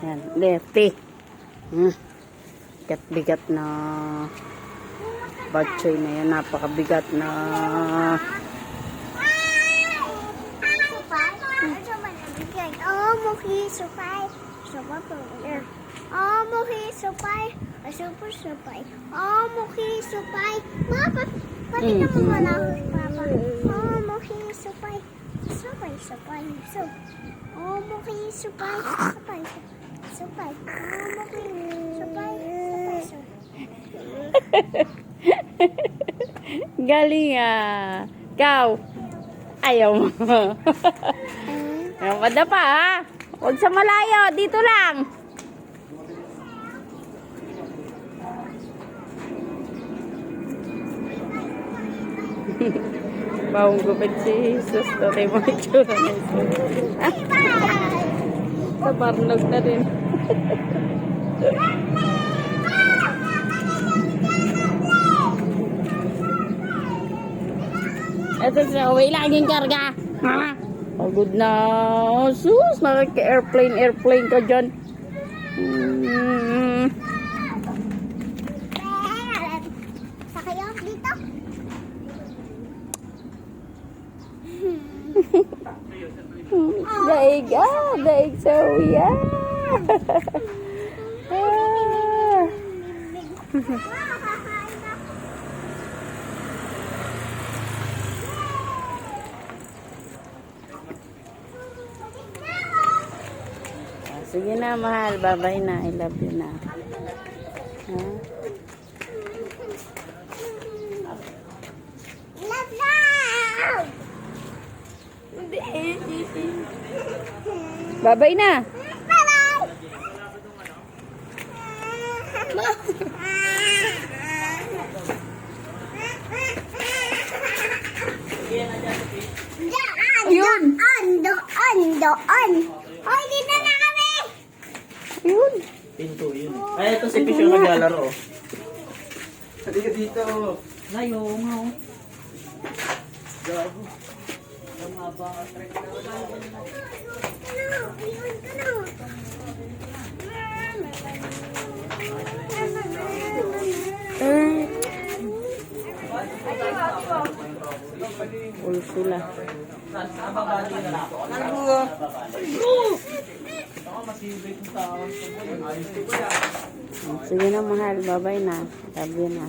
Yan, lefty. Bigat na batchoy na yan. Napakabigat na supay. Oh, mukhi supay. Super supay. Oh, mukhi supay. Papa, pati naman malaki, Papa. Oh, mukhi supay. Supay. So, oh, mukhi supay. Supay. Oh, mukhi supay. galing Ikaw. Ayaw mo. Ayaw pa ha. Huwag sa malayo. Dito lang. Bawang gupit si Jesus. Tatay mo itsura na Jesus. Tabarnog na rin. Ito sa uwi laging karga. Pagod na. Sus, airplane ka dyan. Sakay ako dito. Daig sa uya. Sige na, mahal. Bye-bye na. I love you na. Love now! Bye-bye na. Ayun! Doon! Hoy, dito na kami! Ayun. Pinto yun. Ay, ito si Fish yung naglalaro. Halika dito. Layo nga. Gago. Ang haba ka trek na. Ursula. Sige na, mahal. Bye-bye na. Love you na.